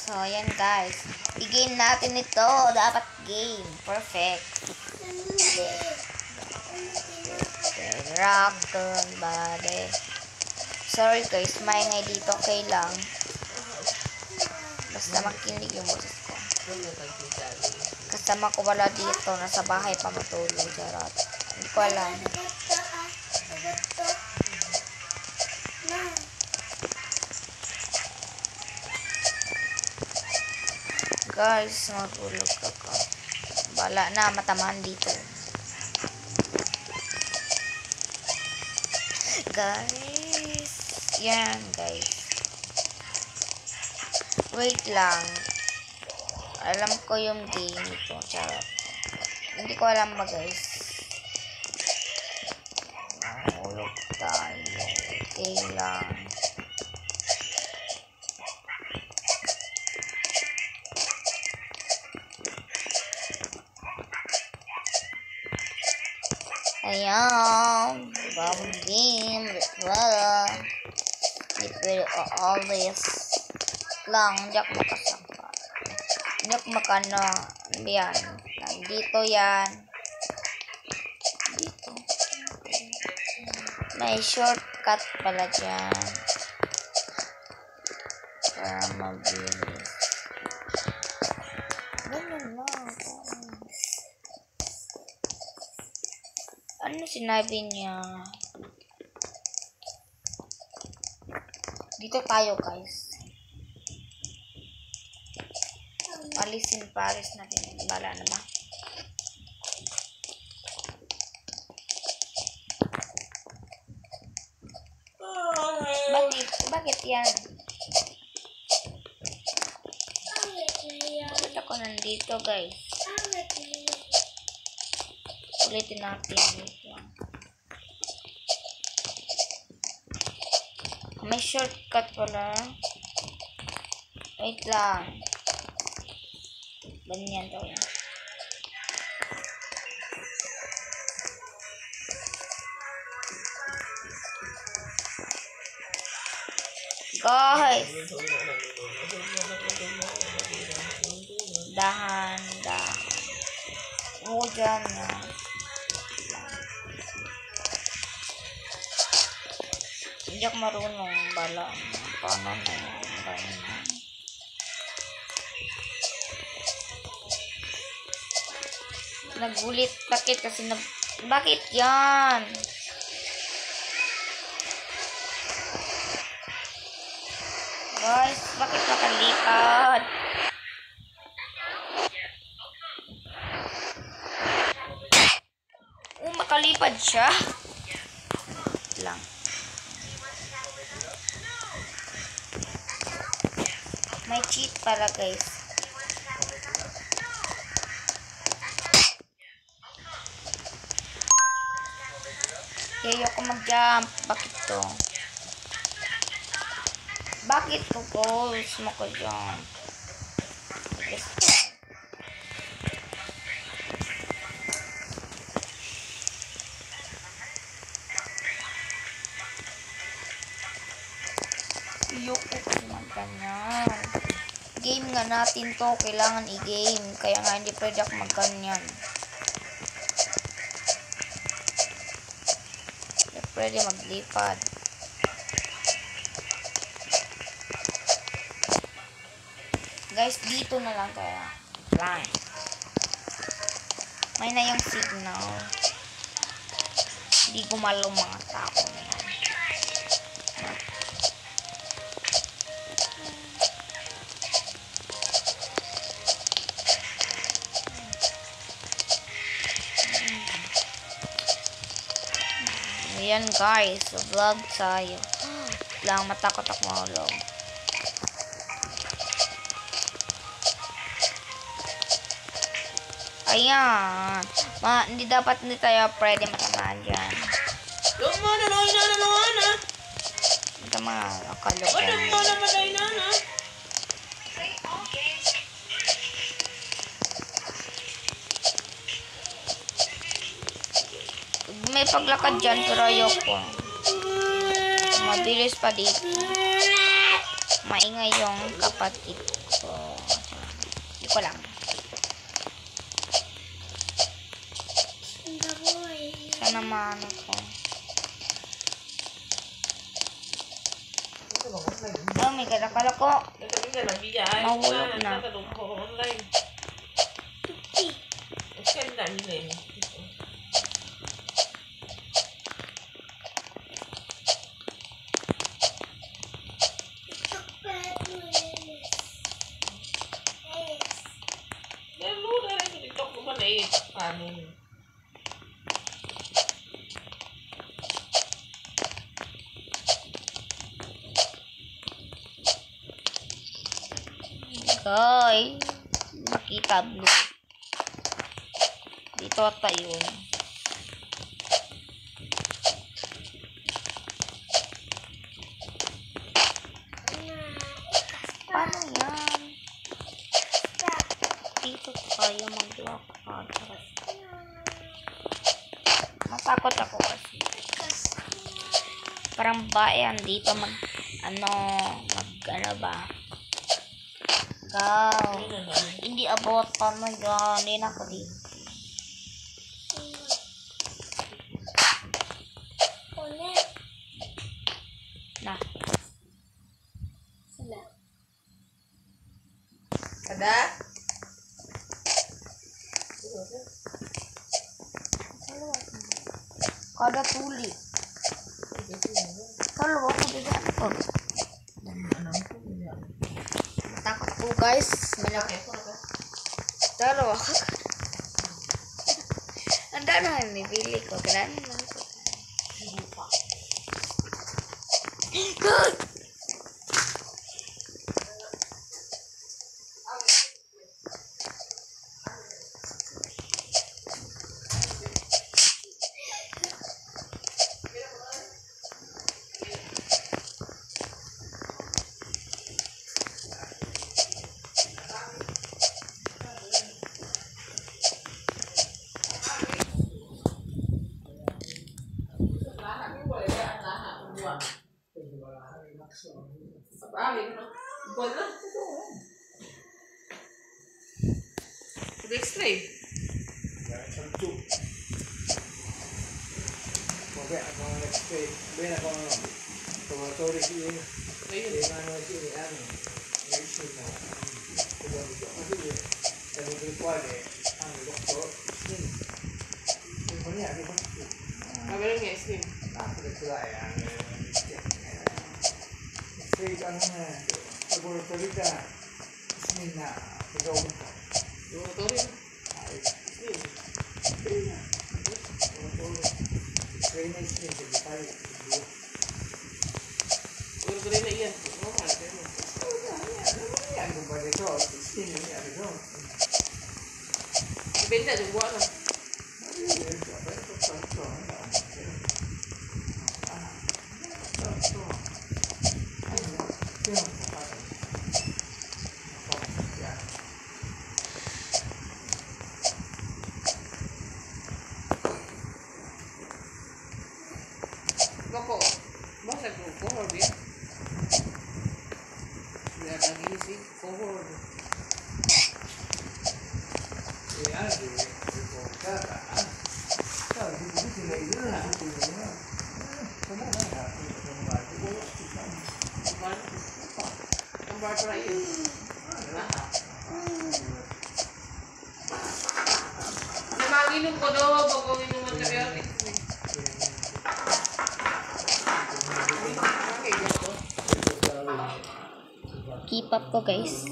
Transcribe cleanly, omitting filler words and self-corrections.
So, ayan guys. I-game natin ito. Dapat game. Perfect. Dragon body. Sorry guys, maingay dito. Okay lang. Basta makinig yung boses ko. Kasama ko wala dito. Nasa bahay pa matulog. Charot. Hindi ko alam. Guys, matulog ako. Bala na, matamaan dito. Guys. Yan, guys. Wait lang. Alam ko yung game ito. Charot. Hindi ko alam ba, guys. Mahulog tayo. Okay lang. Ayan. Bago game. Wala. Hindi pwede always lang. Hindi ako makasangka. Hindi ako makano. Yan. Dito yan. Dito. May shortcut pala dyan. Para mabilis. Ganun lang. Ano sinabi niya? Dito tayo, guys. Alisin Paris natin. Bala na ba? Bakit yan? Bakit ako nandito, guys? Ulitin natin dito. May shortcut pala. Wait lang. Ganyan daw yan. Guys! Dahan. Oo, dyan na. Hindi ako marunong bala. Paano na yun? Nagulit. Bakit? Kasi bakit yan? Guys, bakit nakalipad? Makalipad siya. Lang. May cheat pala, guys. Kaya ako mag-jump. Bakit to? Bakit ko goals mo ko jump? Ayoko ko naman ganyan. Game nga natin to. Kailangan i-game. Kaya nga hindi pwede ako mag-ganyan. Hindi pwede maglipad. Guys, dito na lang kaya. Line. May na yung signal. Hindi gumalaw mga tao na yan. Ayan guys, vlog tayo. Lang matakot ako mahulog. Ayan. Hindi dapat hindi tayo pwede matamaan dyan. Ito mga kalokohan. May paglakad dyan pero ayoko. Mabilis pa dito. maingay yung kapatid ko. Hindi ko lang. Sana maano ko. Oh my God, akala ko mahulog na. Guys, makita blue. Dito tayo. Paano yan? Dito tayo mag-lakad. Matakot ako kasi. Parang bayan dito mag ba? Ikaw. Hindi abot paano yan. Hindi na ako dito. Nah. Kada? Kada tuli. Kalau aku juga takut. Takut aku guys. Kalau aku anda na nipili ko kailan lang ko. X-ray. Benda je buat lah. Bako, basta ko kohor dia. Dia lagi sih kohor. Manginom ko daw bago inom antibiotics. Keep up ko guys.